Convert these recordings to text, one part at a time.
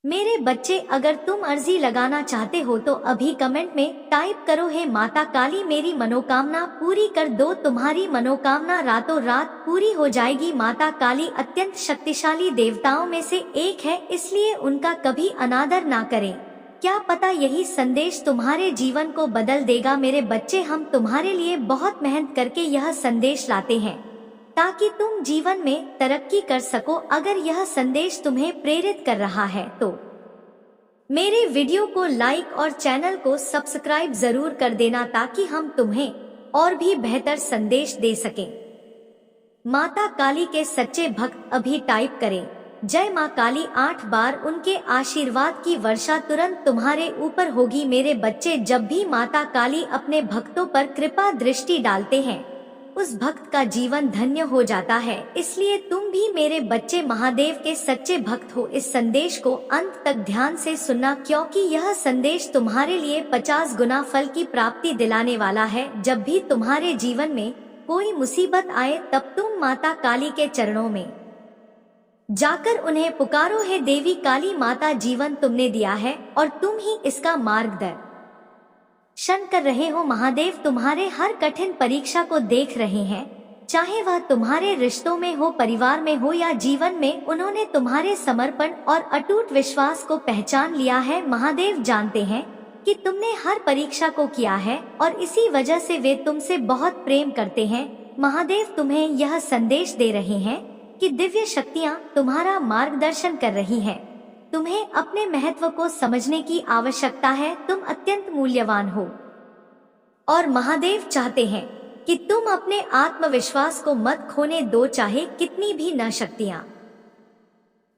मेरे बच्चे, अगर तुम अर्जी लगाना चाहते हो तो अभी कमेंट में टाइप करो, हे माता काली मेरी मनोकामना पूरी कर दो। तुम्हारी मनोकामना रातों रात पूरी हो जाएगी। माता काली अत्यंत शक्तिशाली देवताओं में से एक है, इसलिए उनका कभी अनादर ना करें। क्या पता यही संदेश तुम्हारे जीवन को बदल देगा। मेरे बच्चे, हम तुम्हारे लिए बहुत मेहनत करके यह संदेश लाते हैं ताकि तुम जीवन में तरक्की कर सको। अगर यह संदेश तुम्हें प्रेरित कर रहा है तो मेरे वीडियो को लाइक और चैनल को सब्सक्राइब जरूर कर देना ताकि हम तुम्हें और भी बेहतर संदेश दे सकें। माता काली के सच्चे भक्त अभी टाइप करें जय मां काली 8 बार। उनके आशीर्वाद की वर्षा तुरंत तुम्हारे ऊपर होगी। मेरे बच्चे, जब भी माता काली अपने भक्तों पर कृपा दृष्टि डालते हैं उस भक्त का जीवन धन्य हो जाता है। इसलिए तुम भी मेरे बच्चे महादेव के सच्चे भक्त हो। इस संदेश को अंत तक ध्यान से सुनना, क्योंकि यह संदेश तुम्हारे लिए 50 गुना फल की प्राप्ति दिलाने वाला है। जब भी तुम्हारे जीवन में कोई मुसीबत आए तब तुम माता काली के चरणों में जाकर उन्हें पुकारो, हे देवी काली माता, जीवन तुमने दिया है और तुम ही इसका मार्गदर्शन कर रहे हो। महादेव तुम्हारे हर कठिन परीक्षा को देख रहे हैं, चाहे वह तुम्हारे रिश्तों में हो, परिवार में हो या जीवन में। उन्होंने तुम्हारे समर्पण और अटूट विश्वास को पहचान लिया है। महादेव जानते हैं कि तुमने हर परीक्षा को किया है और इसी वजह से वे तुमसे बहुत प्रेम करते हैं। महादेव तुम्हें यह संदेश दे रहे हैं कि दिव्य शक्तियाँ तुम्हारा मार्गदर्शन कर रही हैं। तुम्हें अपने महत्व को समझने की आवश्यकता है। तुम अत्यंत मूल्यवान हो और महादेव चाहते हैं कि तुम अपने आत्मविश्वास को मत खोने दो, चाहे कितनी भी न शक्तियाँ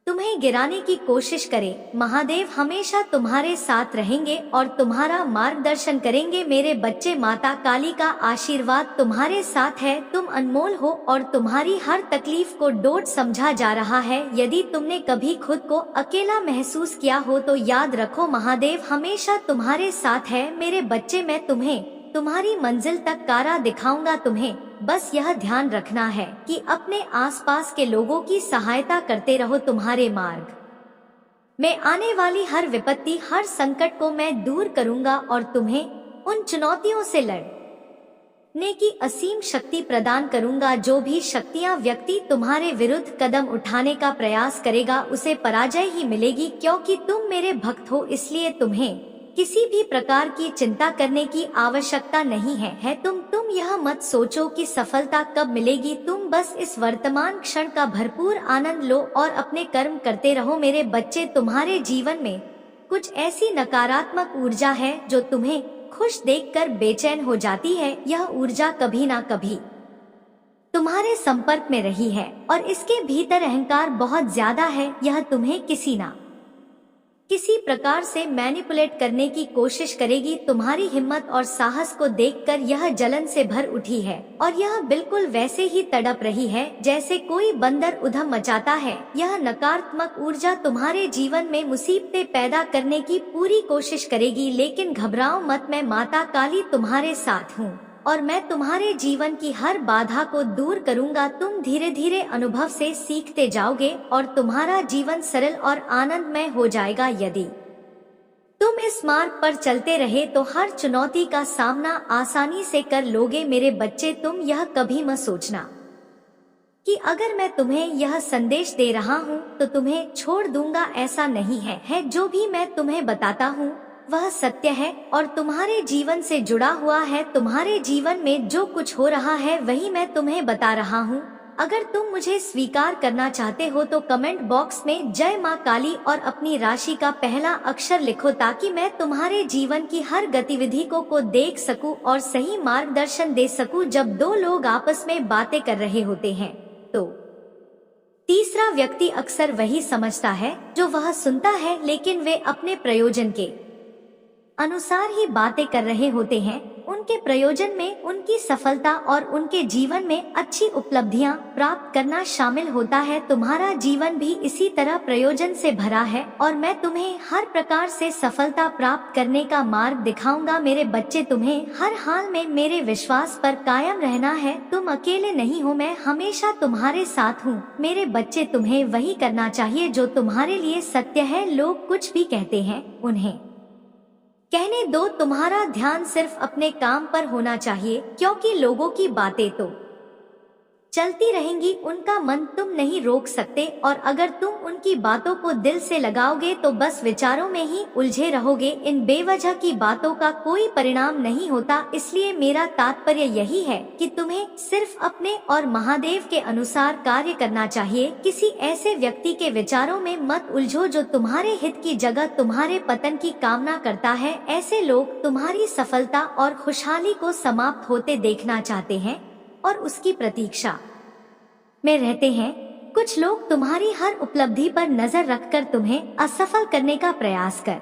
तुम्हें गिराने की कोशिश करें। महादेव हमेशा तुम्हारे साथ रहेंगे और तुम्हारा मार्गदर्शन करेंगे। मेरे बच्चे, माता काली का आशीर्वाद तुम्हारे साथ है। तुम अनमोल हो और तुम्हारी हर तकलीफ को डोट समझा जा रहा है। यदि तुमने कभी खुद को अकेला महसूस किया हो तो याद रखो, महादेव हमेशा तुम्हारे साथ है। मेरे बच्चे, मैं तुम्हें तुम्हारी मंजिल तक कार दिखाऊंगा। तुम्हें बस यह ध्यान रखना है कि अपने आसपास के लोगों की सहायता करते रहो। तुम्हारे मार्ग में आने वाली हर विपत्ति, हर संकट को मैं दूर करूंगा और तुम्हें उन चुनौतियों से लड़ने की असीम शक्ति प्रदान करूंगा। जो भी शक्तियां व्यक्ति तुम्हारे विरुद्ध कदम उठाने का प्रयास करेगा उसे पराजय ही मिलेगी। क्योंकि तुम मेरे भक्त हो, इसलिए तुम्हें किसी भी प्रकार की चिंता करने की आवश्यकता नहीं है। तुम यह मत सोचो कि सफलता कब मिलेगी। तुम बस इस वर्तमान क्षण का भरपूर आनंद लो और अपने कर्म करते रहो। मेरे बच्चे, तुम्हारे जीवन में कुछ ऐसी नकारात्मक ऊर्जा है जो तुम्हें खुश देखकर बेचैन हो जाती है। यह ऊर्जा कभी ना कभी तुम्हारे संपर्क में रही है और इसके भीतर अहंकार बहुत ज्यादा है। यह तुम्हें किसी ना किसी प्रकार से मैनिपुलेट करने की कोशिश करेगी। तुम्हारी हिम्मत और साहस को देखकर यह जलन से भर उठी है और यह बिल्कुल वैसे ही तड़प रही है जैसे कोई बंदर उधम मचाता है। यह नकारात्मक ऊर्जा तुम्हारे जीवन में मुसीबतें पैदा करने की पूरी कोशिश करेगी, लेकिन घबराओ मत, मैं माता काली तुम्हारे साथ हूँ और मैं तुम्हारे जीवन की हर बाधा को दूर करूंगा। तुम धीरे धीरे अनुभव से सीखते जाओगे और तुम्हारा जीवन सरल और आनंदमय हो जाएगा। यदि तुम इस मार्ग पर चलते रहे तो हर चुनौती का सामना आसानी से कर लोगे। मेरे बच्चे, तुम यह कभी मत सोचना कि अगर मैं तुम्हें यह संदेश दे रहा हूँ तो तुम्हें छोड़ दूंगा। ऐसा नहीं है। जो भी मैं तुम्हें बताता हूँ वह सत्य है और तुम्हारे जीवन से जुड़ा हुआ है। तुम्हारे जीवन में जो कुछ हो रहा है वही मैं तुम्हें बता रहा हूँ। अगर तुम मुझे स्वीकार करना चाहते हो तो कमेंट बॉक्स में जय मां काली और अपनी राशि का पहला अक्षर लिखो ताकि मैं तुम्हारे जीवन की हर गतिविधि को देख सकूं और सही मार्गदर्शन दे सकूं। जब दो लोग आपस में बातें कर रहे होते हैं तो तीसरा व्यक्ति अक्सर वही समझता है जो वह सुनता है, लेकिन वे अपने प्रयोजन के अनुसार ही बातें कर रहे होते हैं। उनके प्रयोजन में उनकी सफलता और उनके जीवन में अच्छी उपलब्धियां प्राप्त करना शामिल होता है। तुम्हारा जीवन भी इसी तरह प्रयोजन से भरा है और मैं तुम्हें हर प्रकार से सफलता प्राप्त करने का मार्ग दिखाऊंगा। मेरे बच्चे, तुम्हें हर हाल में मेरे विश्वास पर कायम रहना है। तुम अकेले नहीं हो, मैं हमेशा तुम्हारे साथ हूँ। मेरे बच्चे, तुम्हें वही करना चाहिए जो तुम्हारे लिए सत्य है। लोग कुछ भी कहते हैं, उन्हें कहने दो। तुम्हारा ध्यान सिर्फ अपने काम पर होना चाहिए, क्योंकि लोगों की बातें तो चलती रहेंगी, उनका मन तुम नहीं रोक सकते। और अगर तुम उनकी बातों को दिल से लगाओगे तो बस विचारों में ही उलझे रहोगे। इन बेवजह की बातों का कोई परिणाम नहीं होता। इसलिए मेरा तात्पर्य यही है कि तुम्हें सिर्फ अपने और महादेव के अनुसार कार्य करना चाहिए। किसी ऐसे व्यक्ति के विचारों में मत उलझो जो तुम्हारे हित की जगह तुम्हारे पतन की कामना करता है। ऐसे लोग तुम्हारी सफलता और खुशहाली को समाप्त होते देखना चाहते हैं और उसकी प्रतीक्षा में रहते हैं। कुछ लोग तुम्हारी हर उपलब्धि पर नजर रखकर तुम्हें असफल करने का प्रयास कर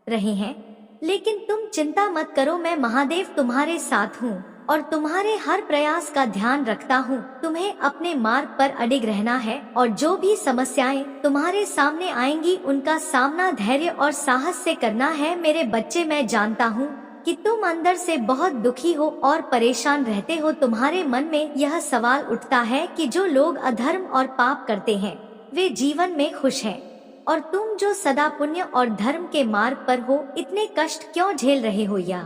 रहे हैं, लेकिन तुम चिंता मत करो। मैं महादेव तुम्हारे साथ हूँ और तुम्हारे हर प्रयास का ध्यान रखता हूँ। तुम्हें अपने मार्ग पर अडिग रहना है और जो भी समस्याएं तुम्हारे सामने आएंगी उनका सामना धैर्य और साहस से करना है। मेरे बच्चे, मैं जानता हूँ कि तुम अंदर से बहुत दुखी हो और परेशान रहते हो। तुम्हारे मन में यह सवाल उठता है कि जो लोग अधर्म और पाप करते हैं वे जीवन में खुश हैं, और तुम जो सदा पुण्य और धर्म के मार्ग पर हो इतने कष्ट क्यों झेल रहे हो। यह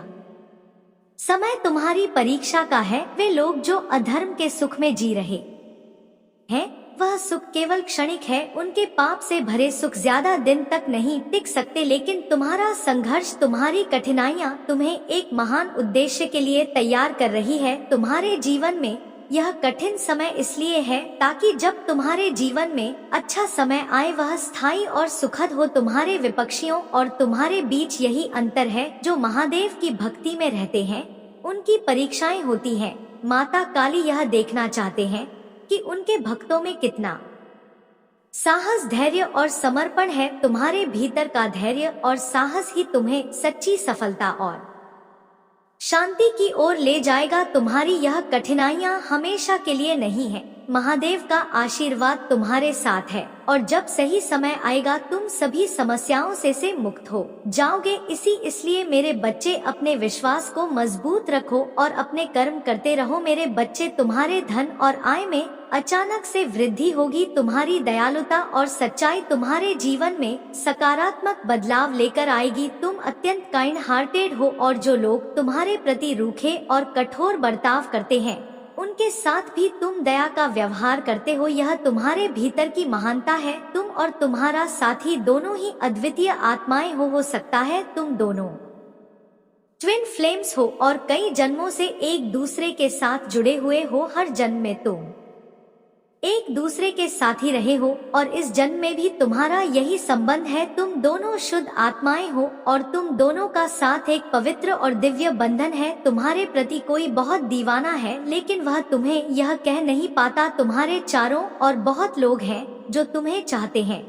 समय तुम्हारी परीक्षा का है। वे लोग जो अधर्म के सुख में जी रहे हैं वह सुख केवल क्षणिक है। उनके पाप से भरे सुख ज्यादा दिन तक नहीं टिक सकते, लेकिन तुम्हारा संघर्ष, तुम्हारी कठिनाइयाँ तुम्हें एक महान उद्देश्य के लिए तैयार कर रही है। तुम्हारे जीवन में यह कठिन समय इसलिए है ताकि जब तुम्हारे जीवन में अच्छा समय आए वह स्थायी और सुखद हो। तुम्हारे विपक्षियों और तुम्हारे बीच यही अंतर है। जो महादेव की भक्ति में रहते हैं उनकी परीक्षाएं होती हैं। माता काली यह देखना चाहते हैं कि उनके भक्तों में कितना साहस, धैर्य और समर्पण है। तुम्हारे भीतर का धैर्य और साहस ही तुम्हें सच्ची सफलता और शांति की ओर ले जाएगा। तुम्हारी यह कठिनाइयां हमेशा के लिए नहीं है। महादेव का आशीर्वाद तुम्हारे साथ है और जब सही समय आएगा तुम सभी समस्याओं से मुक्त हो जाओगे। इसलिए मेरे बच्चे, अपने विश्वास को मजबूत रखो और अपने कर्म करते रहो। मेरे बच्चे, तुम्हारे धन और आय में अचानक से वृद्धि होगी। तुम्हारी दयालुता और सच्चाई तुम्हारे जीवन में सकारात्मक बदलाव लेकर आएगी। तुम अत्यंत काइंड हार्टेड हो और जो लोग तुम्हारे प्रति रूखे और कठोर बर्ताव करते हैं उनके साथ भी तुम दया का व्यवहार करते हो। यह तुम्हारे भीतर की महानता है। तुम और तुम्हारा साथी दोनों ही अद्वितीय आत्माएं हो सकता है तुम दोनों ट्विन फ्लेम्स हो और कई जन्मों से एक दूसरे के साथ जुड़े हुए हो। हर जन्म में तुम एक दूसरे के साथी रहे हो और इस जन्म में भी तुम्हारा यही संबंध है। तुम दोनों शुद्ध आत्माएं हो और तुम दोनों का साथ एक पवित्र और दिव्य बंधन है। तुम्हारे प्रति कोई बहुत दीवाना है लेकिन वह तुम्हें यह कह नहीं पाता। तुम्हारे चारों और बहुत लोग हैं जो तुम्हें चाहते हैं,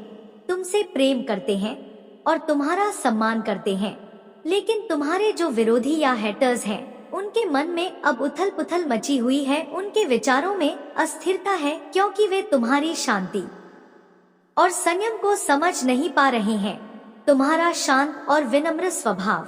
तुमसे प्रेम करते हैं और तुम्हारा सम्मान करते हैं, लेकिन तुम्हारे जो विरोधी या हेटर्स हैं उनके मन में अब उथल पुथल मची हुई है। उनके विचारों में अस्थिरता है क्योंकि वे तुम्हारी शांति और संयम को समझ नहीं पा रहे हैं। तुम्हारा शांत और विनम्र स्वभाव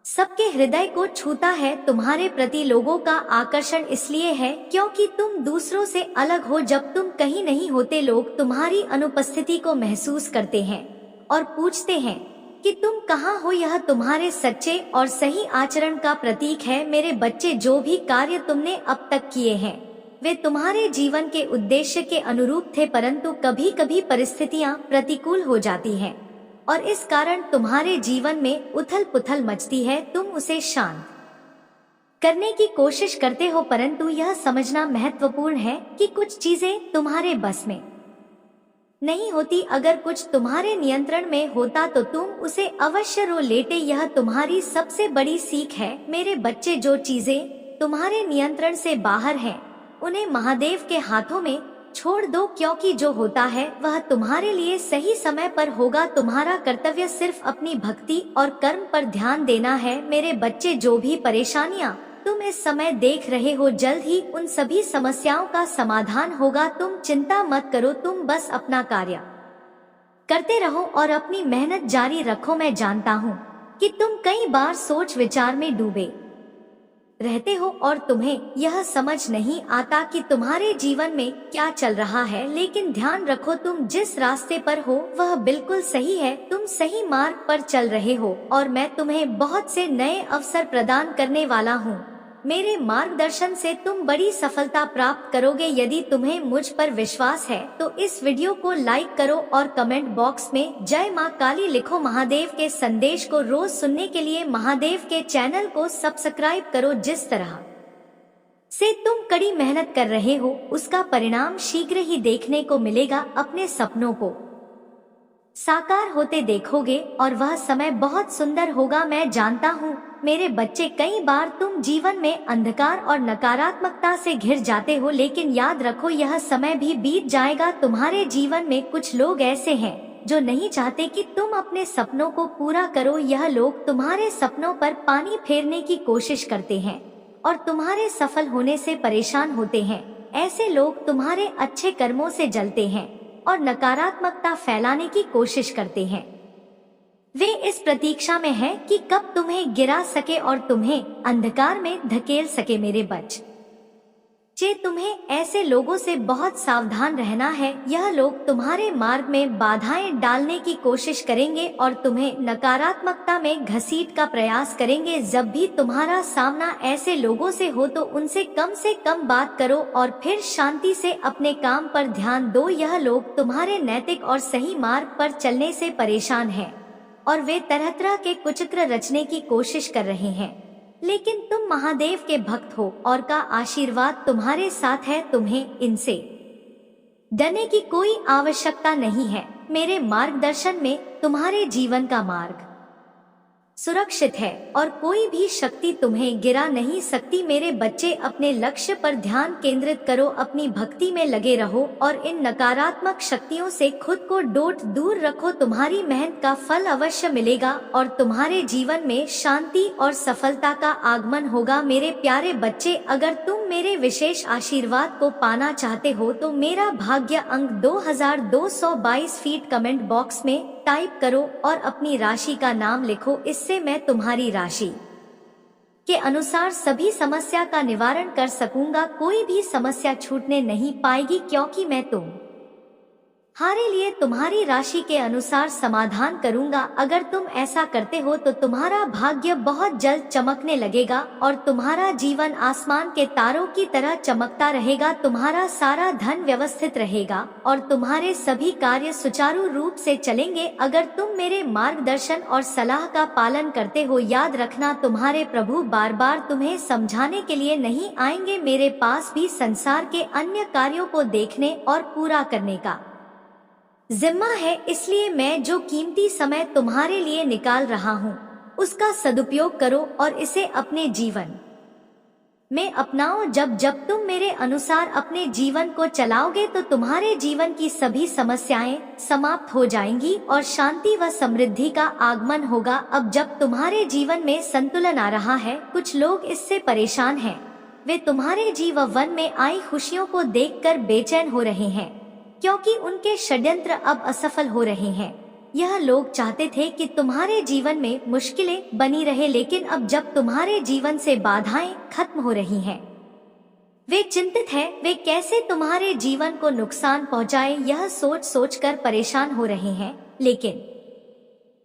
सबके हृदय को छूता है। तुम्हारे प्रति लोगों का आकर्षण इसलिए है क्योंकि तुम दूसरों से अलग हो। जब तुम कहीं नहीं होते लोग तुम्हारी अनुपस्थिति को महसूस करते हैं और पूछते हैं कि तुम कहाँ हो। यह तुम्हारे सच्चे और सही आचरण का प्रतीक है। मेरे बच्चे, जो भी कार्य तुमने अब तक किए हैं वे तुम्हारे जीवन के उद्देश्य के अनुरूप थे, परंतु कभी कभी परिस्थितियाँ प्रतिकूल हो जाती हैं और इस कारण तुम्हारे जीवन में उथल पुथल मचती है। तुम उसे शांत करने की कोशिश करते हो, परंतु यह समझना महत्वपूर्ण है कि कुछ चीजें तुम्हारे बस में नहीं होती। अगर कुछ तुम्हारे नियंत्रण में होता तो तुम उसे अवश्य रो लेते। यह तुम्हारी सबसे बड़ी सीख है। मेरे बच्चे, जो चीजें तुम्हारे नियंत्रण से बाहर हैं उन्हें महादेव के हाथों में छोड़ दो, क्योंकि जो होता है वह तुम्हारे लिए सही समय पर होगा। तुम्हारा कर्तव्य सिर्फ अपनी भक्ति और कर्म पर ध्यान देना है। मेरे बच्चे, जो भी परेशानियां तुम इस समय देख रहे हो, जल्द ही उन सभी समस्याओं का समाधान होगा। तुम चिंता मत करो, तुम बस अपना कार्य करते रहो और अपनी मेहनत जारी रखो। मैं जानता हूँ कि तुम कई बार सोच विचार में डूबे रहते हो और तुम्हें यह समझ नहीं आता कि तुम्हारे जीवन में क्या चल रहा है, लेकिन ध्यान रखो, तुम जिस रास्ते पर हो वह बिल्कुल सही है। तुम सही मार्ग पर चल रहे हो और मैं तुम्हें बहुत से नए अवसर प्रदान करने वाला हूँ। मेरे मार्गदर्शन से तुम बड़ी सफलता प्राप्त करोगे। यदि तुम्हें मुझ पर विश्वास है तो इस वीडियो को लाइक करो और कमेंट बॉक्स में जय मां काली लिखो। महादेव के संदेश को रोज सुनने के लिए महादेव के चैनल को सब्सक्राइब करो। जिस तरह से तुम कड़ी मेहनत कर रहे हो उसका परिणाम शीघ्र ही देखने को मिलेगा। अपने सपनों को साकार होते देखोगे और वह समय बहुत सुंदर होगा। मैं जानता हूँ मेरे बच्चे, कई बार तुम जीवन में अंधकार और नकारात्मकता से घिर जाते हो, लेकिन याद रखो यह समय भी बीत जाएगा। तुम्हारे जीवन में कुछ लोग ऐसे हैं जो नहीं चाहते कि तुम अपने सपनों को पूरा करो। यह लोग तुम्हारे सपनों पर पानी फेरने की कोशिश करते हैं और तुम्हारे सफल होने से परेशान होते हैं। ऐसे लोग तुम्हारे अच्छे कर्मों से जलते हैं और नकारात्मकता फैलाने की कोशिश करते हैं। वे इस प्रतीक्षा में हैं कि कब तुम्हें गिरा सके और तुम्हें अंधकार में धकेल सके। मेरे बच्चे, तुम्हें ऐसे लोगों से बहुत सावधान रहना है। यह लोग तुम्हारे मार्ग में बाधाएं डालने की कोशिश करेंगे और तुम्हें नकारात्मकता में घसीट का प्रयास करेंगे। जब भी तुम्हारा सामना ऐसे लोगों से हो तो उनसे कम बात करो और फिर शांति से अपने काम पर ध्यान दो। यह लोग तुम्हारे नैतिक और सही मार्ग पर चलने से परेशान हैं और वे तरह तरह के कुचक्र रचने की कोशिश कर रहे हैं, लेकिन तुम महादेव के भक्त हो और का आशीर्वाद तुम्हारे साथ है। तुम्हें इनसे डरने की कोई आवश्यकता नहीं है। मेरे मार्गदर्शन में तुम्हारे जीवन का मार्ग सुरक्षित है और कोई भी शक्ति तुम्हें गिरा नहीं सकती। मेरे बच्चे, अपने लक्ष्य पर ध्यान केंद्रित करो, अपनी भक्ति में लगे रहो और इन नकारात्मक शक्तियों से खुद को दूर रखो। तुम्हारी मेहनत का फल अवश्य मिलेगा और तुम्हारे जीवन में शांति और सफलता का आगमन होगा। मेरे प्यारे बच्चे, अगर तुम मेरे विशेष आशीर्वाद को पाना चाहते हो तो मेरा भाग्य अंक 2222 फीट कमेंट बॉक्स में टाइप करो और अपनी राशि का नाम लिखो। इससे मैं तुम्हारी राशि के अनुसार सभी समस्या का निवारण कर सकूंगा। कोई भी समस्या छूटने नहीं पाएगी, क्योंकि मैं तुम्हारे लिए तुम्हारी राशि के अनुसार समाधान करूंगा। अगर तुम ऐसा करते हो तो तुम्हारा भाग्य बहुत जल्द चमकने लगेगा और तुम्हारा जीवन आसमान के तारों की तरह चमकता रहेगा। तुम्हारा सारा धन व्यवस्थित रहेगा और तुम्हारे सभी कार्य सुचारू रूप से चलेंगे। अगर तुम मेरे मार्गदर्शन और सलाह का पालन करते हो, याद रखना तुम्हारे प्रभु बार बार तुम्हें समझाने के लिए नहीं आएंगे। मेरे पास भी संसार के अन्य कार्यों को देखने और पूरा करने का जिम्मा है, इसलिए मैं जो कीमती समय तुम्हारे लिए निकाल रहा हूँ उसका सदुपयोग करो और इसे अपने जीवन में अपनाओ। जब तुम मेरे अनुसार अपने जीवन को चलाओगे तो तुम्हारे जीवन की सभी समस्याएं समाप्त हो जाएंगी और शांति व समृद्धि का आगमन होगा। अब जब तुम्हारे जीवन में संतुलन आ रहा है, कुछ लोग इससे परेशान हैं। वे तुम्हारे जीवन में आई खुशियों को देखकर बेचैन हो रहे हैं, क्योंकि उनके षड्यंत्र अब असफल हो रहे हैं। यह लोग चाहते थे कि तुम्हारे जीवन में मुश्किलें बनी रहे, लेकिन अब जब तुम्हारे जीवन से बाधाएं खत्म हो रही हैं, वे चिंतित हैं। वे कैसे तुम्हारे जीवन को नुकसान पहुंचाए यह सोच कर परेशान हो रहे हैं। लेकिन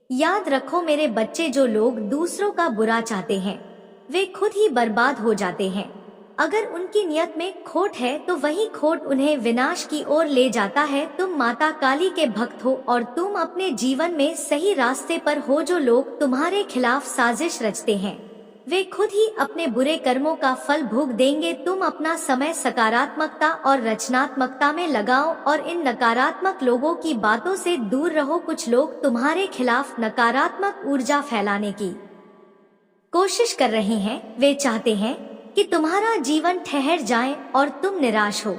याद रखो मेरे बच्चे, जो लोग दूसरों का बुरा चाहते हैं वे खुद ही बर्बाद हो जाते हैं। अगर उनकी नियत में खोट है तो वही खोट उन्हें विनाश की ओर ले जाता है। तुम माता काली के भक्त हो और तुम अपने जीवन में सही रास्ते पर हो। जो लोग तुम्हारे खिलाफ साजिश रचते हैं वे खुद ही अपने बुरे कर्मों का फल भोग देंगे। तुम अपना समय सकारात्मकता और रचनात्मकता में लगाओ और इन नकारात्मक लोगों की बातों से दूर रहो। कुछ लोग तुम्हारे खिलाफ नकारात्मक ऊर्जा फैलाने की कोशिश कर रहे हैं। वे चाहते हैं कि तुम्हारा जीवन ठहर जाए और तुम निराश हो।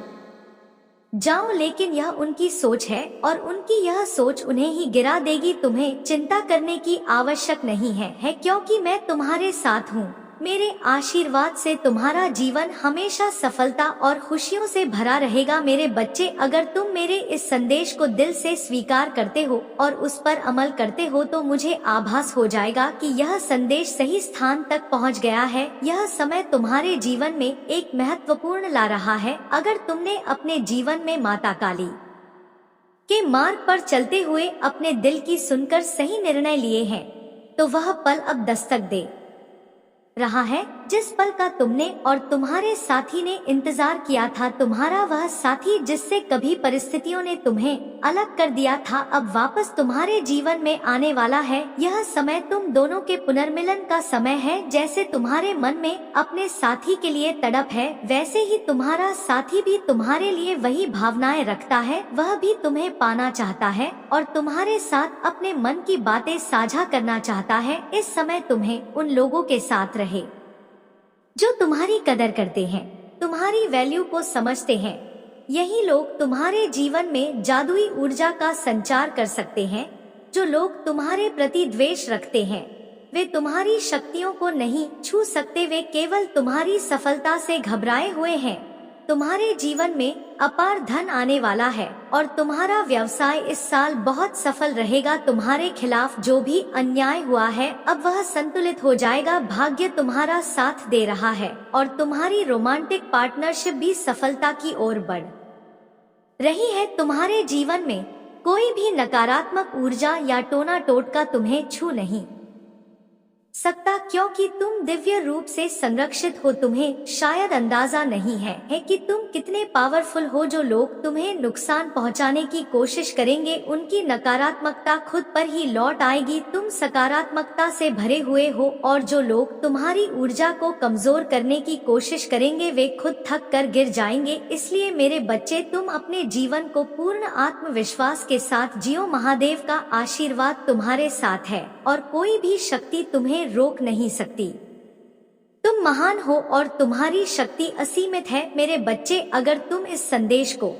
जाओ, लेकिन यह उनकी सोच है और उनकी यह सोच उन्हें ही गिरा देगी। तुम्हें चिंता करने की आवश्यक नहीं है क्योंकि मैं तुम्हारे साथ हूँ। मेरे आशीर्वाद से तुम्हारा जीवन हमेशा सफलता और खुशियों से भरा रहेगा। मेरे बच्चे, अगर तुम मेरे इस संदेश को दिल से स्वीकार करते हो और उस पर अमल करते हो तो मुझे आभास हो जाएगा कि यह संदेश सही स्थान तक पहुंच गया है। यह समय तुम्हारे जीवन में एक महत्वपूर्ण ला रहा है। अगर तुमने अपने जीवन में माता काली के मार्ग पर चलते हुए अपने दिल की सुनकर सही निर्णय लिए हैं, तो वह पल अब दस्तक दे रहा है जिस पल का तुमने और तुम्हारे साथी ने इंतजार किया था। तुम्हारा वह साथी जिससे कभी परिस्थितियों ने तुम्हें अलग कर दिया था, अब वापस तुम्हारे जीवन में आने वाला है। यह समय तुम दोनों के पुनर्मिलन का समय है। जैसे तुम्हारे मन में अपने साथी के लिए तड़प है, वैसे ही तुम्हारा साथी भी तुम्हारे लिए वही भावनाएं रखता है। वह भी तुम्हें पाना चाहता है और तुम्हारे साथ अपने मन की बातें साझा करना चाहता है। इस समय तुम्हें उन लोगों के साथ रहे जो तुम्हारी कदर करते हैं, तुम्हारी वैल्यू को समझते हैं। यही लोग तुम्हारे जीवन में जादुई ऊर्जा का संचार कर सकते हैं। जो लोग तुम्हारे प्रति द्वेष रखते हैं वे तुम्हारी शक्तियों को नहीं छू सकते, वे केवल तुम्हारी सफलता से घबराए हुए हैं। तुम्हारे जीवन में अपार धन आने वाला है और तुम्हारा व्यवसाय इस साल बहुत सफल रहेगा। तुम्हारे खिलाफ जो भी अन्याय हुआ है अब वह संतुलित हो जाएगा। भाग्य तुम्हारा साथ दे रहा है और तुम्हारी रोमांटिक पार्टनरशिप भी सफलता की ओर बढ़ रही है। तुम्हारे जीवन में कोई भी नकारात्मक ऊर्जा या टोना टोटका तुम्हें छू नहीं सकता क्योंकि तुम दिव्य रूप से संरक्षित हो। तुम्हें शायद अंदाजा नहीं है कि तुम कितने पावरफुल हो। जो लोग तुम्हें नुकसान पहुंचाने की कोशिश करेंगे उनकी नकारात्मकता खुद पर ही लौट आएगी। तुम सकारात्मकता से भरे हुए हो और जो लोग तुम्हारी ऊर्जा को कमजोर करने की कोशिश करेंगे वे खुद थक कर गिर जाएंगे। इसलिए मेरे बच्चे, तुम अपने जीवन को पूर्ण आत्मविश्वास के साथ जियो। महादेव का आशीर्वाद तुम्हारे साथ है और कोई भी शक्ति तुम्हें रोक नहीं सकती। तुम महान हो और तुम्हारी शक्ति असीमित है। मेरे बच्चे, अगर तुम इस संदेश को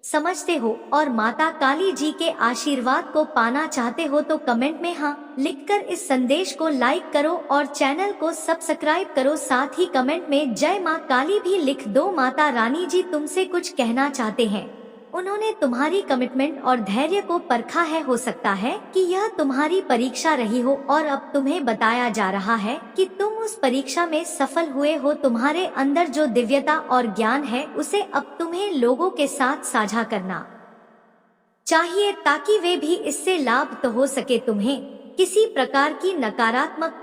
समझते हो और माता काली जी के आशीर्वाद को पाना चाहते हो तो कमेंट में हाँ लिखकर इस संदेश को लाइक करो और चैनल को सब्सक्राइब करो। साथ ही कमेंट में जय मां काली भी लिख दो। माता रानी जी तुमसे कुछ कहना चाहते हैं। उन्होंने तुम्हारी कमिटमेंट और धैर्य को परखा है। हो सकता है कि यह तुम्हारी परीक्षा रही हो और अब तुम्हें बताया जा रहा है कि तुम उस परीक्षा में सफल हुए हो। तुम्हारे अंदर जो दिव्यता और ज्ञान है उसे अब तुम्हें लोगों के साथ साझा करना चाहिए ताकि वे भी इससे लाभ तो हो सके। तुम्हें किसी प्रकार की नकारात्मक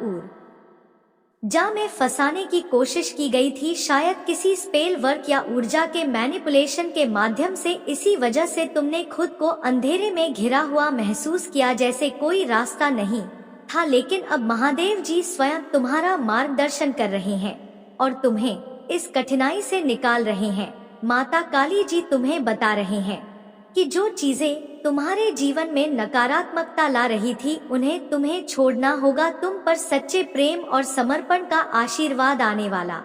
ऊर्जा में फंसाने की कोशिश की गई थी, शायद किसी स्पेल वर्क या ऊर्जा के मैनिपुलेशन के माध्यम से। इसी वजह से तुमने खुद को अंधेरे में घिरा हुआ महसूस किया, जैसे कोई रास्ता नहीं था। लेकिन अब महादेव जी स्वयं तुम्हारा मार्गदर्शन कर रहे हैं और तुम्हें इस कठिनाई से निकाल रहे हैं। माता काली जी तुम्हें बता रहे हैं कि जो चीजें तुम्हारे जीवन में नकारात्मकता ला रही थी उन्हें तुम्हें छोड़ना होगा। तुम पर सच्चे प्रेम और समर्पण का आशीर्वाद आने वाला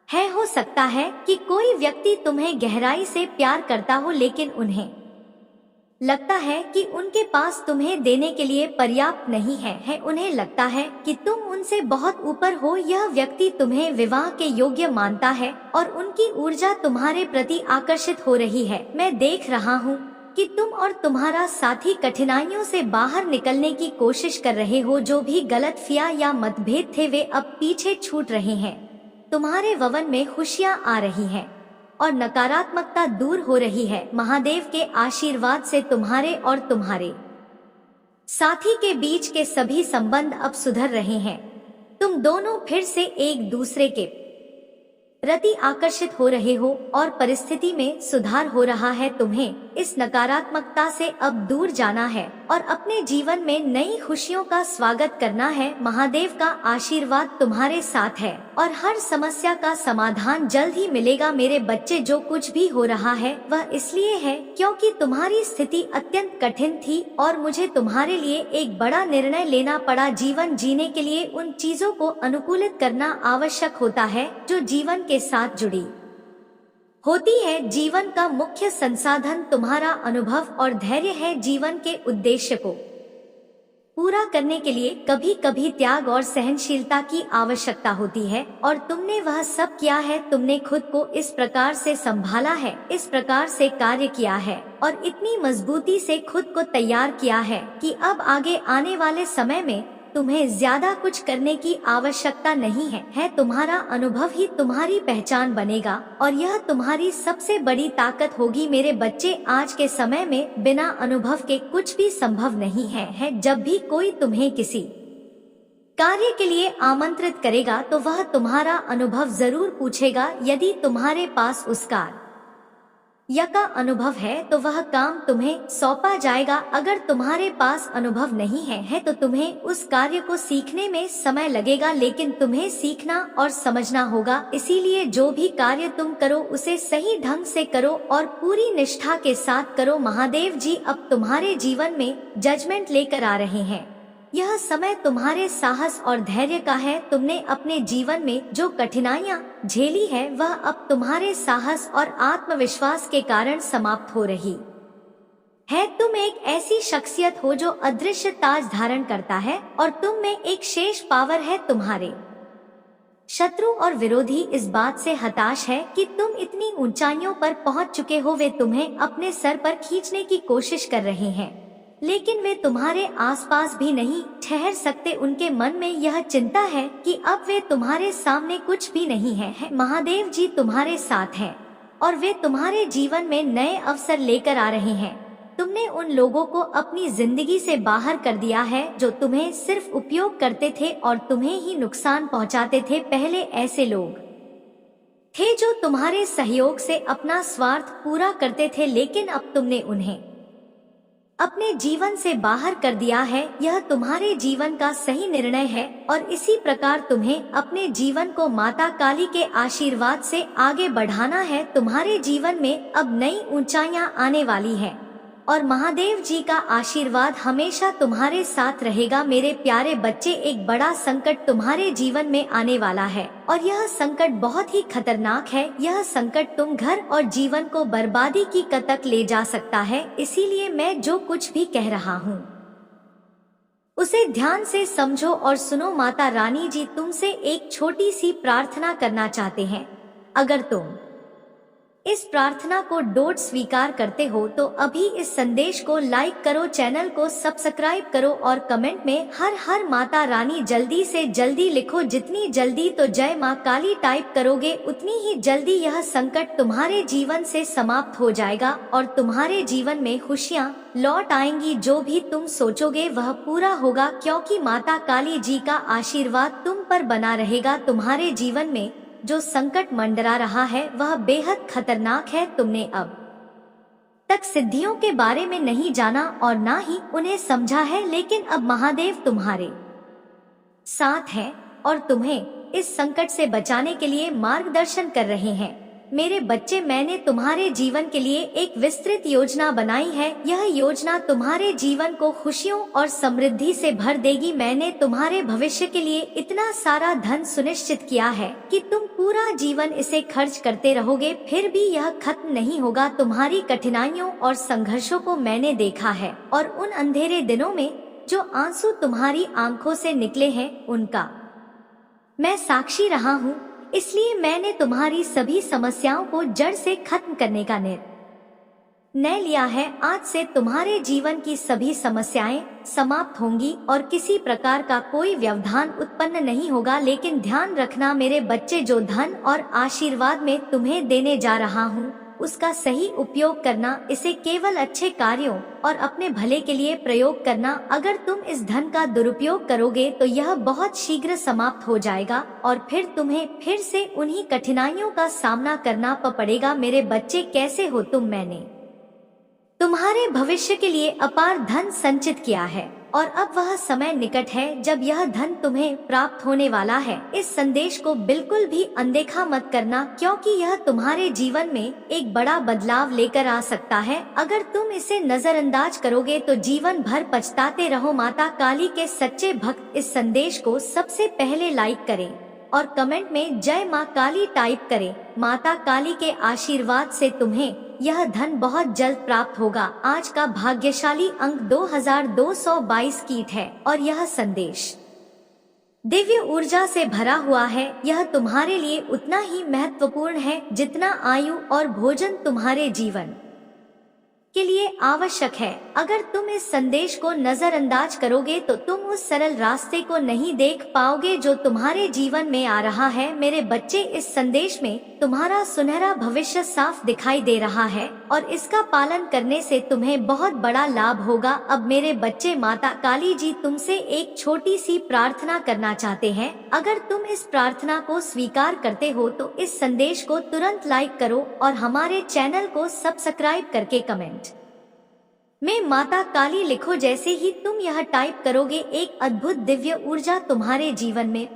है। हो सकता है कि कोई व्यक्ति तुम्हें गहराई से प्यार करता हो लेकिन उन्हें लगता है कि उनके पास तुम्हें देने के लिए पर्याप्त नहीं है। उन्हें लगता है कि तुम उनसे बहुत ऊपर हो। यह व्यक्ति तुम्हें विवाह के योग्य मानता है और उनकी ऊर्जा तुम्हारे प्रति आकर्षित हो रही है। मैं देख रहा हूँ कि तुम और तुम्हारा साथी कठिनाइयों से बाहर निकलने की कोशिश कर रहे हो। जो भी गलतफहमियां या मतभेद थे वे अब पीछे छूट रहे हैं। तुम्हारे भवन में खुशियां आ रही हैं और नकारात्मकता दूर हो रही है। महादेव के आशीर्वाद से तुम्हारे और तुम्हारे साथी के बीच के सभी संबंध अब सुधर रहे हैं। तुम दोनों फिर से एक दूसरे के प्रति आकर्षित हो रहे हो और परिस्थिति में सुधार हो रहा है। तुम्हें इस नकारात्मकता से अब दूर जाना है और अपने जीवन में नई खुशियों का स्वागत करना है। महादेव का आशीर्वाद तुम्हारे साथ है और हर समस्या का समाधान जल्द ही मिलेगा। मेरे बच्चे, जो कुछ भी हो रहा है वह इसलिए है क्योंकि तुम्हारी स्थिति अत्यंत कठिन थी और मुझे तुम्हारे लिए एक बड़ा निर्णय लेना पड़ा। जीवन जीने के लिए उन चीजों को अनुकूलित करना आवश्यक होता है जो जीवन के साथ जुड़ी होती है। जीवन का मुख्य संसाधन तुम्हारा अनुभव और धैर्य है। जीवन के उद्देश्य को पूरा करने के लिए कभी कभी त्याग और सहनशीलता की आवश्यकता होती है, और तुमने वह सब किया है। तुमने खुद को इस प्रकार से संभाला है, इस प्रकार से कार्य किया है और इतनी मजबूती से खुद को तैयार किया है कि अब आगे आने वाले समय में तुम्हें ज्यादा कुछ करने की आवश्यकता नहीं है। तुम्हारा अनुभव ही तुम्हारी पहचान बनेगा और यह तुम्हारी सबसे बड़ी ताकत होगी। मेरे बच्चे, आज के समय में बिना अनुभव के कुछ भी संभव नहीं है। जब भी कोई तुम्हें किसी कार्य के लिए आमंत्रित करेगा तो वह तुम्हारा अनुभव जरूर पूछेगा। यदि तुम्हारे पास उसका का अनुभव है तो वह काम तुम्हें सौंपा जाएगा। अगर तुम्हारे पास अनुभव नहीं है तो तुम्हें उस कार्य को सीखने में समय लगेगा, लेकिन तुम्हें सीखना और समझना होगा। इसीलिए जो भी कार्य तुम करो उसे सही ढंग से करो और पूरी निष्ठा के साथ करो। महादेव जी अब तुम्हारे जीवन में जजमेंट लेकर आ रहे हैं। यह समय तुम्हारे साहस और धैर्य का है। तुमने अपने जीवन में जो कठिनाइयां झेली है वह अब तुम्हारे साहस और आत्मविश्वास के कारण समाप्त हो रही है। तुम एक ऐसी शख्सियत हो जो अदृश्य ताज धारण करता है और तुम में एक शेष पावर है। तुम्हारे शत्रु और विरोधी इस बात से हताश है कि तुम इतनी ऊंचाइयों पर पहुंच चुके हो। वे तुम्हें अपने सर पर खींचने की कोशिश कर रहे हैं, लेकिन वे तुम्हारे आसपास भी नहीं ठहर सकते। उनके मन में यह चिंता है कि अब वे तुम्हारे सामने कुछ भी नहीं है। महादेव जी तुम्हारे साथ हैं और वे तुम्हारे जीवन में नए अवसर लेकर आ रहे हैं। तुमने उन लोगों को अपनी जिंदगी से बाहर कर दिया है जो तुम्हें सिर्फ उपयोग करते थे और तुम्हें ही नुकसान पहुंचाते थे। पहले ऐसे लोग थे जो तुम्हारे सहयोग से अपना स्वार्थ पूरा करते थे, लेकिन अब तुमने उन्हें अपने जीवन से बाहर कर दिया है। यह तुम्हारे जीवन का सही निर्णय है और इसी प्रकार तुम्हें अपने जीवन को माता काली के आशीर्वाद से आगे बढ़ाना है। तुम्हारे जीवन में अब नई ऊंचाइयां आने वाली हैं और महादेव जी का आशीर्वाद हमेशा तुम्हारे साथ रहेगा। मेरे प्यारे बच्चे, एक बड़ा संकट तुम्हारे जीवन में आने वाला है और यह संकट बहुत ही खतरनाक है। यह संकट तुम घर और जीवन को बर्बादी की कतक ले जा सकता है। इसीलिए मैं जो कुछ भी कह रहा हूँ उसे ध्यान से समझो और सुनो। माता रानी जी तुमसे एक छोटी सी प्रार्थना करना चाहते हैं। अगर तुम इस प्रार्थना को डोट स्वीकार करते हो तो अभी इस संदेश को लाइक करो, चैनल को सब्सक्राइब करो और कमेंट में हर हर माता रानी जल्दी से जल्दी लिखो। जितनी जल्दी तो जय माँ काली टाइप करोगे उतनी ही जल्दी यह संकट तुम्हारे जीवन से समाप्त हो जाएगा और तुम्हारे जीवन में खुशियाँ लौट आएंगी। जो भी तुम सोचोगे वह पूरा होगा, क्योंकि माता काली जी का आशीर्वाद तुम पर बना रहेगा। तुम्हारे जीवन में जो संकट मंडरा रहा है वह बेहद खतरनाक है। तुमने अब तक सिद्धियों के बारे में नहीं जाना और ना ही उन्हें समझा है, लेकिन अब महादेव तुम्हारे साथ हैं और तुम्हें इस संकट से बचाने के लिए मार्गदर्शन कर रहे हैं। मेरे बच्चे, मैंने तुम्हारे जीवन के लिए एक विस्तृत योजना बनाई है। यह योजना तुम्हारे जीवन को खुशियों और समृद्धि से भर देगी। मैंने तुम्हारे भविष्य के लिए इतना सारा धन सुनिश्चित किया है कि तुम पूरा जीवन इसे खर्च करते रहोगे, फिर भी यह खत्म नहीं होगा। तुम्हारी कठिनाइयों और संघर्षों को मैंने देखा है और उन अंधेरे दिनों में जो आंसू तुम्हारी आंखों से निकले हैं उनका मैं साक्षी रहा हूँ। इसलिए मैंने तुम्हारी सभी समस्याओं को जड़ से खत्म करने का निर्णय लिया है। आज से तुम्हारे जीवन की सभी समस्याएं समाप्त होंगी और किसी प्रकार का कोई व्यवधान उत्पन्न नहीं होगा। लेकिन ध्यान रखना मेरे बच्चे, जो धन और आशीर्वाद में तुम्हें देने जा रहा हूँ उसका सही उपयोग करना। इसे केवल अच्छे कार्यों और अपने भले के लिए प्रयोग करना। अगर तुम इस धन का दुरुपयोग करोगे तो यह बहुत शीघ्र समाप्त हो जाएगा और फिर तुम्हें फिर से उन्हीं कठिनाइयों का सामना करना पड़ेगा। मेरे बच्चे, कैसे हो तुम? मैंने तुम्हारे भविष्य के लिए अपार धन संचित किया है और अब वह समय निकट है जब यह धन तुम्हें प्राप्त होने वाला है। इस संदेश को बिल्कुल भी अनदेखा मत करना, क्योंकि यह तुम्हारे जीवन में एक बड़ा बदलाव लेकर आ सकता है। अगर तुम इसे नजरअंदाज करोगे तो जीवन भर पछताते रहो। माता काली के सच्चे भक्त इस संदेश को सबसे पहले लाइक करें और कमेंट में जय माँ काली टाइप करें। माता काली के आशीर्वाद से तुम्हें यह धन बहुत जल्द प्राप्त होगा। आज का भाग्यशाली अंक 2222 कीट है और यह संदेश दिव्य ऊर्जा से भरा हुआ है। यह तुम्हारे लिए उतना ही महत्वपूर्ण है जितना आयु और भोजन तुम्हारे जीवन के लिए आवश्यक है। अगर तुम इस संदेश को नजरअंदाज करोगे तो तुम उस सरल रास्ते को नहीं देख पाओगे जो तुम्हारे जीवन में आ रहा है। मेरे बच्चे, इस संदेश में तुम्हारा सुनहरा भविष्य साफ दिखाई दे रहा है और इसका पालन करने से तुम्हें बहुत बड़ा लाभ होगा। अब मेरे बच्चे, माता काली जी तुमसे एक छोटी सी प्रार्थना करना चाहते हैं। अगर तुम इस प्रार्थना को स्वीकार करते हो तो इस संदेश को तुरंत लाइक करो और हमारे चैनल को सब्सक्राइब करके कमेंट में माता काली लिखो। जैसे ही तुम यह टाइप करोगे, एक अद्भुत दिव्य ऊर्जा तुम्हारे जीवन में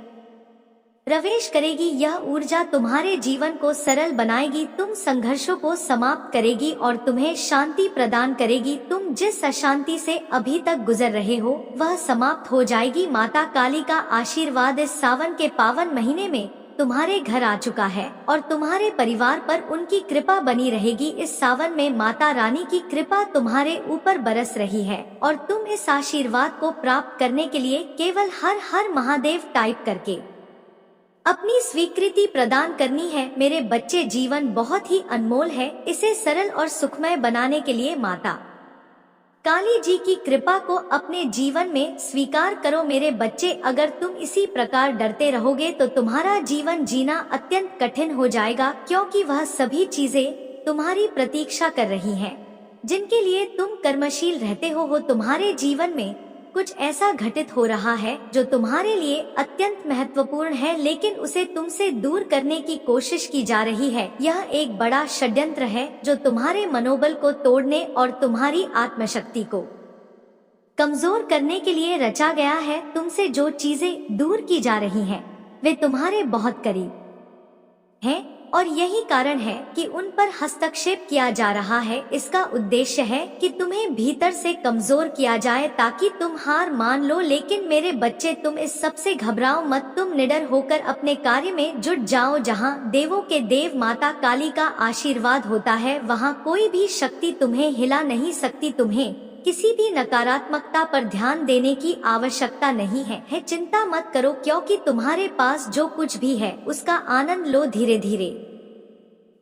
प्रवेश करेगी। यह ऊर्जा तुम्हारे जीवन को सरल बनाएगी, तुम संघर्षों को समाप्त करेगी और तुम्हें शांति प्रदान करेगी। तुम जिस अशांति से अभी तक गुजर रहे हो वह समाप्त हो जाएगी। माता काली का आशीर्वाद इस सावन के पावन महीने में तुम्हारे घर आ चुका है और तुम्हारे परिवार पर उनकी कृपा बनी रहेगी। इस सावन में माता रानी की कृपा तुम्हारे ऊपर बरस रही है और तुम इस आशीर्वाद को प्राप्त करने के लिए केवल हर हर महादेव टाइप करके अपनी स्वीकृति प्रदान करनी है। मेरे बच्चे, जीवन बहुत ही अनमोल है, इसे सरल और सुखमय बनाने के लिए माता काली जी की कृपा को अपने जीवन में स्वीकार करो। मेरे बच्चे, अगर तुम इसी प्रकार डरते रहोगे तो तुम्हारा जीवन जीना अत्यंत कठिन हो जाएगा, क्योंकि वह सभी चीजें तुम्हारी प्रतीक्षा कर रही हैं, जिनके लिए तुम कर्मशील रहते हो। तुम्हारे जीवन में कुछ ऐसा घटित हो रहा है जो तुम्हारे लिए अत्यंत महत्वपूर्ण है, लेकिन उसे तुमसे दूर करने की कोशिश की जा रही है। यह एक बड़ा षड्यंत्र है जो तुम्हारे मनोबल को तोड़ने और तुम्हारी आत्मशक्ति को कमजोर करने के लिए रचा गया है। तुमसे जो चीजें दूर की जा रही हैं, वे तुम्हारे बहुत करीब हैं और यही कारण है कि उन पर हस्तक्षेप किया जा रहा है। इसका उद्देश्य है कि तुम्हें भीतर से कमजोर किया जाए ताकि तुम हार मान लो। लेकिन मेरे बच्चे, तुम इस सब से घबराओ मत, तुम निडर होकर अपने कार्य में जुट जाओ। जहां देवों के देव माता काली का आशीर्वाद होता है, वहां कोई भी शक्ति तुम्हें हिला नहीं सकती। तुम्हें किसी भी नकारात्मकता पर ध्यान देने की आवश्यकता नहीं है। चिंता मत करो, क्योंकि तुम्हारे पास जो कुछ भी है उसका आनंद लो। धीरे धीरे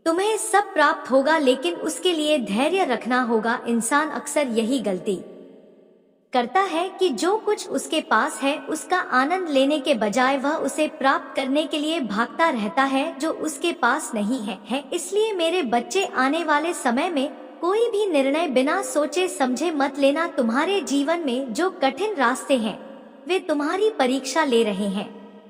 तुम्हें सब प्राप्त होगा, लेकिन उसके लिए धैर्य रखना होगा। इंसान अक्सर यही गलती करता है कि जो कुछ उसके पास है उसका आनंद लेने के बजाय वह उसे प्राप्त करने के लिए भागता रहता है जो उसके पास नहीं है। इसलिए मेरे बच्चे, आने वाले समय में कोई भी निर्णय बिना सोचे समझे मत लेना। तुम्हारे जीवन में जो कठिन रास्ते हैं वे तुम्हारी परीक्षा ले रहे हैं,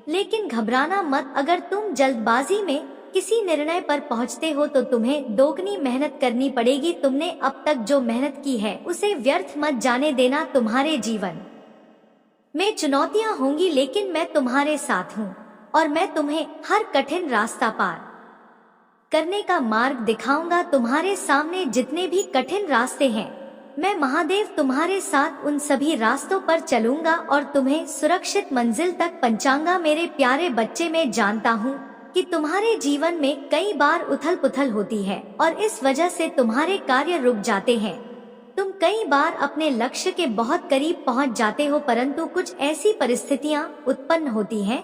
लेकिन घबराना मत। अगर तुम जल्दबाजी में किसी निर्णय पर पहुंचते हो तो तुम्हें दोगुनी मेहनत करनी पड़ेगी। तुमने अब तक जो मेहनत की है उसे व्यर्थ मत जाने देना। तुम्हारे जीवन में चुनौतियां होंगी, लेकिन मैं तुम्हारे साथ हूँ और मैं तुम्हें हर कठिन रास्ता पार करने का मार्ग दिखाऊंगा। तुम्हारे सामने जितने भी कठिन रास्ते हैं, मैं महादेव तुम्हारे साथ उन सभी रास्तों पर चलूंगा और तुम्हें सुरक्षित मंजिल तक पहुंचाऊंगा। मेरे प्यारे बच्चे, मैं जानता हूँ कि तुम्हारे जीवन में कई बार उथल पुथल होती है और इस वजह से तुम्हारे कार्य रुक जाते हैं। तुम कई बार अपने लक्ष्य के बहुत करीब पहुंच जाते हो, परंतु कुछ ऐसी परिस्थितियां उत्पन्न होती हैं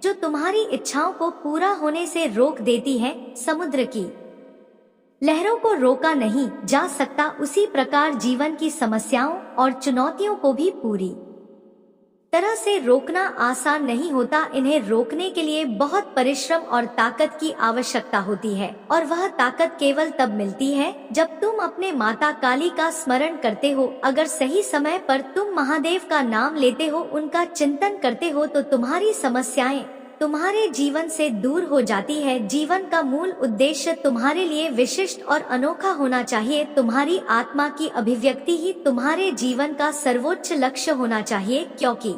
जो तुम्हारी इच्छाओं को पूरा होने से रोक देती हैं। समुद्र की लहरों को रोका नहीं जा सकता, उसी प्रकार जीवन की समस्याओं और चुनौतियों को भी पूरी तरह से रोकना आसान नहीं होता। इन्हें रोकने के लिए बहुत परिश्रम और ताकत की आवश्यकता होती है और वह ताकत केवल तब मिलती है जब तुम अपने माता काली का स्मरण करते हो। अगर सही समय पर तुम महादेव का नाम लेते हो, उनका चिंतन करते हो, तो तुम्हारी समस्याएं तुम्हारे जीवन से दूर हो जाती है। जीवन का मूल उद्देश्य तुम्हारे लिए विशिष्ट और अनोखा होना चाहिए। तुम्हारी आत्मा की अभिव्यक्ति ही तुम्हारे जीवन का सर्वोच्च लक्ष्य होना चाहिए, क्योंकि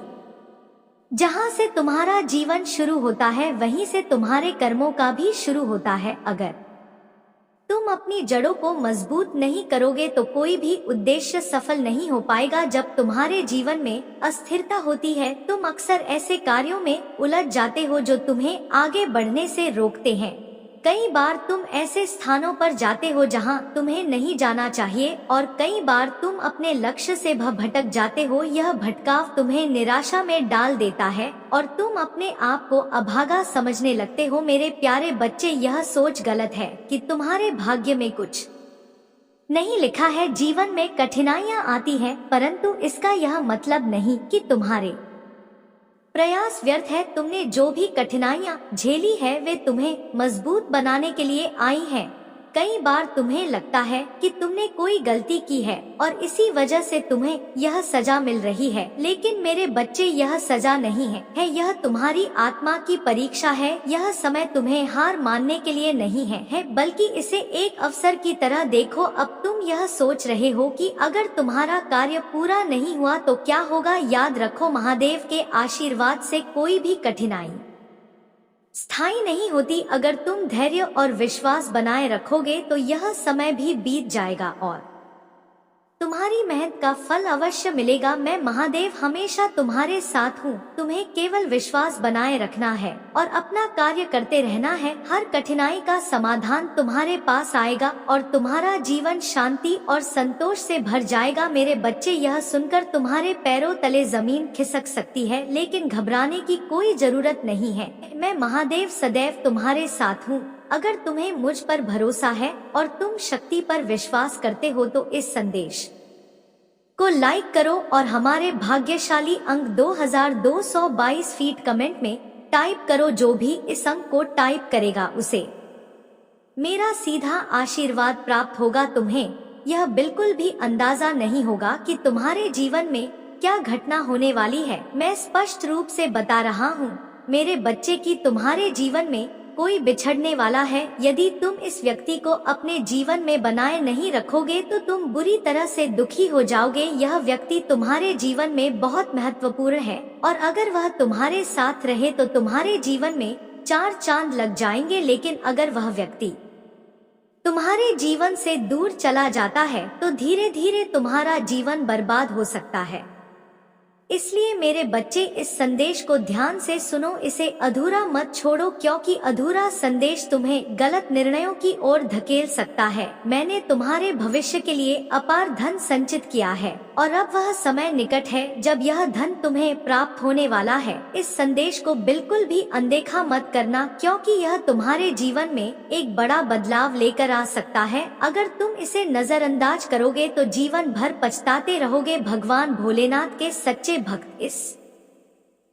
जहाँ से तुम्हारा जीवन शुरू होता है वहीं से तुम्हारे कर्मों का भी शुरू होता है। अगर तुम अपनी जड़ों को मजबूत नहीं करोगे तो कोई भी उद्देश्य सफल नहीं हो पाएगा। जब तुम्हारे जीवन में अस्थिरता होती है, तुम अक्सर ऐसे कार्यों में उलझ जाते हो जो तुम्हें आगे बढ़ने से रोकते हैं। कई बार तुम ऐसे स्थानों पर जाते हो जहां तुम्हें नहीं जाना चाहिए और कई बार तुम अपने लक्ष्य से भटक जाते हो। यह भटकाव तुम्हें निराशा में डाल देता है और तुम अपने आप को अभागा समझने लगते हो। मेरे प्यारे बच्चे, यह सोच गलत है कि तुम्हारे भाग्य में कुछ नहीं लिखा है। जीवन में कठिनाइयां आती हैं, परंतु इसका यह मतलब नहीं कि तुम्हारे प्रयास व्यर्थ है। तुमने जो भी कठिनाइयां झेली है वे तुम्हें मजबूत बनाने के लिए आई हैं। कई बार तुम्हें लगता है कि तुमने कोई गलती की है और इसी वजह से तुम्हें यह सजा मिल रही है, लेकिन मेरे बच्चे, यह सजा नहीं है, यह तुम्हारी आत्मा की परीक्षा है। यह समय तुम्हें हार मानने के लिए नहीं है, बल्कि इसे एक अवसर की तरह देखो। अब तुम यह सोच रहे हो कि अगर तुम्हारा कार्य पूरा नहीं हुआ तो क्या होगा। याद रखो, महादेव के आशीर्वाद से कोई भी कठिनाई स्थायी नहीं होती। अगर तुम धैर्य और विश्वास बनाए रखोगे तो यह समय भी बीत जाएगा और तुम्हारी मेहनत का फल अवश्य मिलेगा। मैं महादेव हमेशा तुम्हारे साथ हूँ। तुम्हें केवल विश्वास बनाए रखना है और अपना कार्य करते रहना है। हर कठिनाई का समाधान तुम्हारे पास आएगा और तुम्हारा जीवन शांति और संतोष से भर जाएगा। मेरे बच्चे, यह सुनकर तुम्हारे पैरों तले जमीन खिसक सकती है, लेकिन घबराने की कोई जरूरत नहीं है। मैं महादेव सदैव तुम्हारे साथ हूँ। अगर तुम्हें मुझ पर भरोसा है और तुम शक्ति पर विश्वास करते हो तो इस संदेश को लाइक करो और हमारे भाग्यशाली अंक 2222 फीट कमेंट में टाइप करो। जो भी इस अंक को टाइप करेगा उसे मेरा सीधा आशीर्वाद प्राप्त होगा। तुम्हें यह बिल्कुल भी अंदाजा नहीं होगा कि तुम्हारे जीवन में क्या घटना होने वाली है। मैं स्पष्ट रूप से बता रहा हूँ मेरे बच्चे की तुम्हारे जीवन में कोई बिछड़ने वाला है। यदि तुम इस व्यक्ति को अपने जीवन में बनाए नहीं रखोगे तो तुम बुरी तरह से दुखी हो जाओगे। यह व्यक्ति तुम्हारे जीवन में बहुत महत्वपूर्ण है और अगर वह तुम्हारे साथ रहे तो तुम्हारे जीवन में 4 चांद लग जाएंगे, लेकिन अगर वह व्यक्ति तुम्हारे जीवन से दूर चला जाता है तो धीरे धीरे तुम्हारा जीवन बर्बाद हो सकता है। इसलिए मेरे बच्चे, इस संदेश को ध्यान से सुनो, इसे अधूरा मत छोड़ो, क्योंकि अधूरा संदेश तुम्हें गलत निर्णयों की ओर धकेल सकता है। मैंने तुम्हारे भविष्य के लिए अपार धन संचित किया है और अब वह समय निकट है जब यह धन तुम्हें प्राप्त होने वाला है। इस संदेश को बिल्कुल भी अनदेखा मत करना, क्योंकि यह तुम्हारे जीवन में एक बड़ा बदलाव लेकर आ सकता है। अगर तुम इसे नजरअंदाज करोगे तो जीवन भर पछताते रहोगे। भगवान भोलेनाथ के सच्चे भक्त इस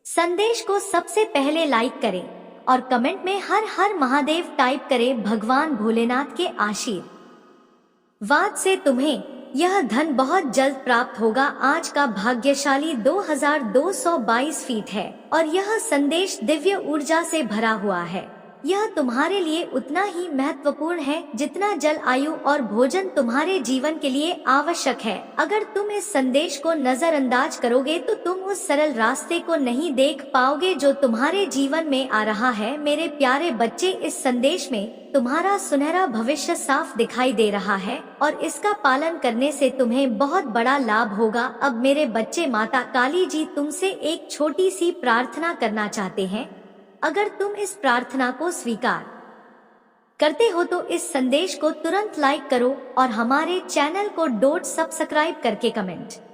संदेश को सबसे पहले लाइक करें और कमेंट में हर हर महादेव टाइप करें। भगवान भोलेनाथ के आशीर्वाद से तुम्हें यह धन बहुत जल्द प्राप्त होगा। आज का भाग्यशाली 2222 फीट है और यह संदेश दिव्य ऊर्जा से भरा हुआ है। यह तुम्हारे लिए उतना ही महत्वपूर्ण है जितना जल, आयु और भोजन तुम्हारे जीवन के लिए आवश्यक है। अगर तुम इस संदेश को नजरअंदाज करोगे तो तुम उस सरल रास्ते को नहीं देख पाओगे जो तुम्हारे जीवन में आ रहा है। मेरे प्यारे बच्चे, इस संदेश में तुम्हारा सुनहरा भविष्य साफ दिखाई दे रहा है और इसका पालन करने से तुम्हें बहुत बड़ा लाभ होगा। अब मेरे बच्चे, माता काली जी तुमसे एक छोटी सी प्रार्थना करना चाहते हैं। अगर तुम इस प्रार्थना को स्वीकार करते हो तो इस संदेश को तुरंत लाइक करो और हमारे चैनल को सब्सक्राइब करके कमेंट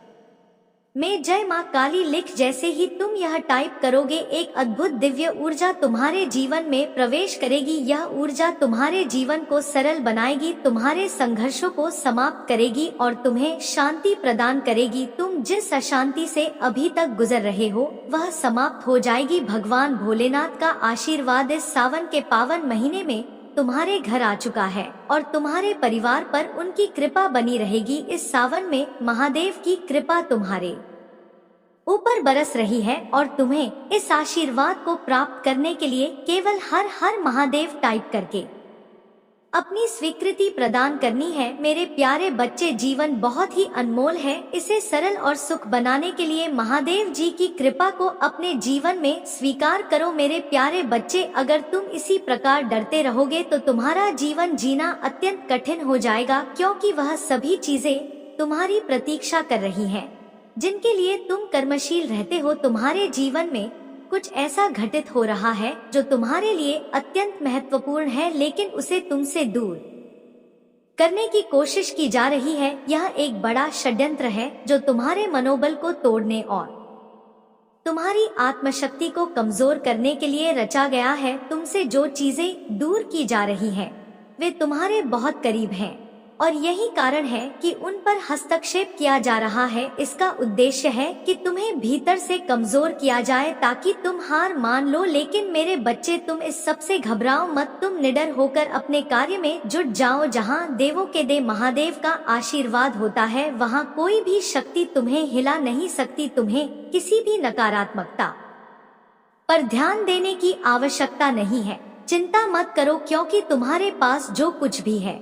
में जय मां काली लिख जैसे ही तुम यह टाइप करोगे, एक अद्भुत दिव्य ऊर्जा तुम्हारे जीवन में प्रवेश करेगी। यह ऊर्जा तुम्हारे जीवन को सरल बनाएगी, तुम्हारे संघर्षों को समाप्त करेगी और तुम्हें शांति प्रदान करेगी। तुम जिस अशांति से अभी तक गुजर रहे हो वह समाप्त हो जाएगी। भगवान भोलेनाथ का आशीर्वाद इस सावन के पावन महीने में तुम्हारे घर आ चुका है और तुम्हारे परिवार पर उनकी कृपा बनी रहेगी। इस सावन में महादेव की कृपा तुम्हारे ऊपर बरस रही है और तुम्हें इस आशीर्वाद को प्राप्त करने के लिए केवल हर हर महादेव टाइप करके अपनी स्वीकृति प्रदान करनी है। मेरे प्यारे बच्चे, जीवन बहुत ही अनमोल है, इसे सरल और सुख बनाने के लिए महादेव जी की कृपा को अपने जीवन में स्वीकार करो। मेरे प्यारे बच्चे, अगर तुम इसी प्रकार डरते रहोगे तो तुम्हारा जीवन जीना अत्यंत कठिन हो जाएगा, क्योंकि वह सभी चीजें तुम्हारी प्रतीक्षा कर रही हैं जिनके लिए तुम कर्मशील रहते हो। तुम्हारे जीवन में कुछ ऐसा घटित हो रहा है जो तुम्हारे लिए अत्यंत महत्वपूर्ण है, लेकिन उसे तुमसे दूर करने की कोशिश की जा रही है। यह एक बड़ा षड्यंत्र है जो तुम्हारे मनोबल को तोड़ने और तुम्हारी आत्मशक्ति को कमजोर करने के लिए रचा गया है। तुमसे जो चीजें दूर की जा रही हैं, वे तुम्हारे बहुत करीब हैं और यही कारण है कि उन पर हस्तक्षेप किया जा रहा है। इसका उद्देश्य है कि तुम्हें भीतर से कमजोर किया जाए ताकि तुम हार मान लो। लेकिन मेरे बच्चे, तुम इस सब से घबराओ मत। तुम निडर होकर अपने कार्य में जुट जाओ। जहां देवों के देव महादेव का आशीर्वाद होता है, वहां कोई भी शक्ति तुम्हें हिला नहीं सकती। तुम्हें किसी भी नकारात्मकता पर ध्यान देने की आवश्यकता नहीं है। चिंता मत करो, क्योंकि तुम्हारे पास जो कुछ भी है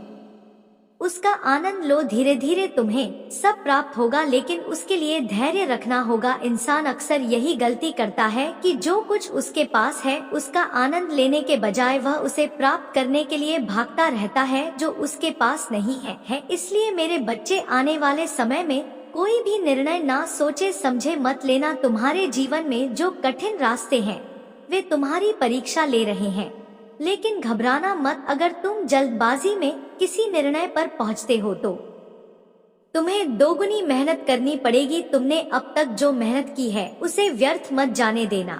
उसका आनंद लो। धीरे धीरे तुम्हें सब प्राप्त होगा, लेकिन उसके लिए धैर्य रखना होगा। इंसान अक्सर यही गलती करता है कि जो कुछ उसके पास है उसका आनंद लेने के बजाय वह उसे प्राप्त करने के लिए भागता रहता है जो उसके पास नहीं है। इसलिए मेरे बच्चे, आने वाले समय में कोई भी निर्णय ना सोचे समझे मत लेना। तुम्हारे जीवन में जो कठिन रास्ते हैं वे तुम्हारी परीक्षा ले रहे हैं, लेकिन घबराना मत। अगर तुम जल्दबाजी में किसी निर्णय पर पहुंचते हो तो तुम्हें दोगुनी मेहनत करनी पड़ेगी। तुमने अब तक जो मेहनत की है उसे व्यर्थ मत जाने देना।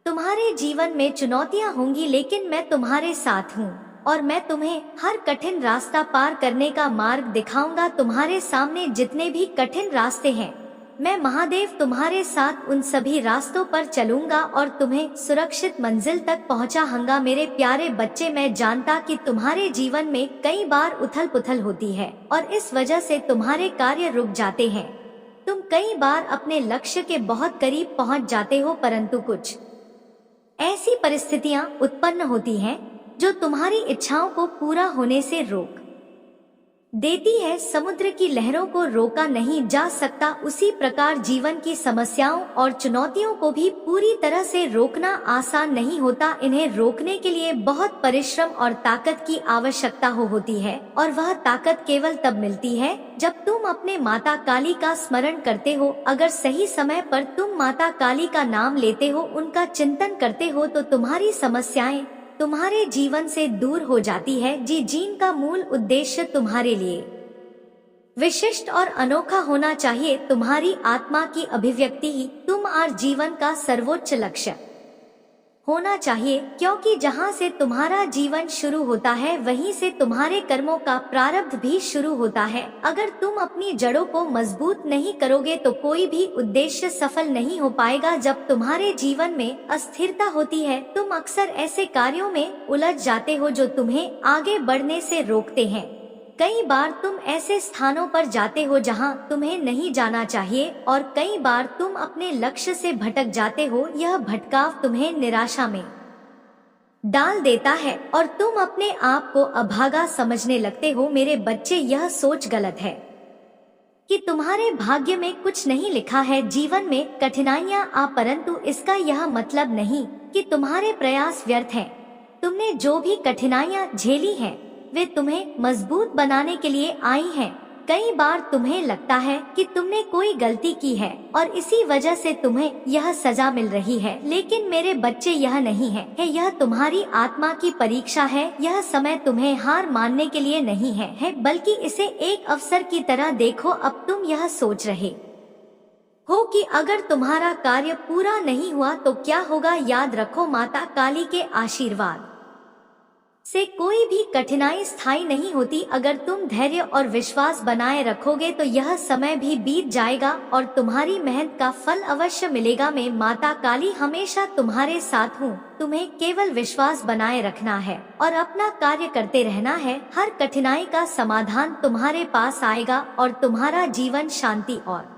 तुम्हारे जीवन में चुनौतियां होंगी, लेकिन मैं तुम्हारे साथ हूँ और मैं तुम्हें हर कठिन रास्ता पार करने का मार्ग दिखाऊंगा। तुम्हारे सामने जितने भी कठिन रास्ते हैं, मैं महादेव तुम्हारे साथ उन सभी रास्तों पर चलूंगा और तुम्हें सुरक्षित मंजिल तक पहुंचाऊंगा। मेरे प्यारे बच्चे, मैं जानता कि तुम्हारे जीवन में कई बार उथल पुथल होती है और इस वजह से तुम्हारे कार्य रुक जाते हैं। तुम कई बार अपने लक्ष्य के बहुत करीब पहुंच जाते हो, परंतु कुछ ऐसी परिस्थितियां उत्पन्न होती हैं जो तुम्हारी इच्छाओं को पूरा होने से रोक देती है। समुद्र की लहरों को रोका नहीं जा सकता, उसी प्रकार जीवन की समस्याओं और चुनौतियों को भी पूरी तरह से रोकना आसान नहीं होता। इन्हें रोकने के लिए बहुत परिश्रम और ताकत की आवश्यकता होती है, और वह ताकत केवल तब मिलती है जब तुम अपने माता काली का स्मरण करते हो। अगर सही समय पर तुम माता काली का नाम लेते हो, उनका चिंतन करते हो, तो तुम्हारी समस्याएं तुम्हारे जीवन से दूर हो जाती है। जीवन का मूल उद्देश्य तुम्हारे लिए विशिष्ट और अनोखा होना चाहिए। तुम्हारी आत्मा की अभिव्यक्ति ही तुम्हारे जीवन का सर्वोच्च लक्ष्य होना चाहिए, क्योंकि जहां से तुम्हारा जीवन शुरू होता है वहीं से तुम्हारे कर्मों का प्रारब्ध भी शुरू होता है। अगर तुम अपनी जड़ों को मजबूत नहीं करोगे तो कोई भी उद्देश्य सफल नहीं हो पाएगा। जब तुम्हारे जीवन में अस्थिरता होती है, तुम अक्सर ऐसे कार्यों में उलझ जाते हो जो तुम्हें आगे बढ़ने से रोकते हैं। कई बार तुम ऐसे स्थानों पर जाते हो जहां तुम्हें नहीं जाना चाहिए, और कई बार तुम अपने लक्ष्य से भटक जाते हो। यह भटकाव तुम्हें निराशा में डाल देता है और तुम अपने आप को अभागा समझने लगते हो। मेरे बच्चे, यह सोच गलत है कि तुम्हारे भाग्य में कुछ नहीं लिखा है। जीवन में कठिनाइयां आ, परंतु इसका यह मतलब नहीं कि तुम्हारे प्रयास व्यर्थ हैं। तुमने जो भी कठिनाइयां झेली हैं, वे तुम्हें मजबूत बनाने के लिए आई हैं। कई बार तुम्हें लगता है कि तुमने कोई गलती की है और इसी वजह से तुम्हें यह सजा मिल रही है, लेकिन मेरे बच्चे, यह नहीं है। यह तुम्हारी आत्मा की परीक्षा है। यह समय तुम्हें हार मानने के लिए नहीं है, बल्कि इसे एक अवसर की तरह देखो। अब तुम यह सोच रहे हो कि अगर तुम्हारा कार्य पूरा नहीं हुआ तो क्या होगा। याद रखो, माता काली के आशीर्वाद से कोई भी कठिनाई स्थायी नहीं होती। अगर तुम धैर्य और विश्वास बनाए रखोगे तो यह समय भी बीत जाएगा और तुम्हारी मेहनत का फल अवश्य मिलेगा। मैं माता काली हमेशा तुम्हारे साथ हूँ। तुम्हें केवल विश्वास बनाए रखना है और अपना कार्य करते रहना है। हर कठिनाई का समाधान तुम्हारे पास आएगा और तुम्हारा जीवन शांति और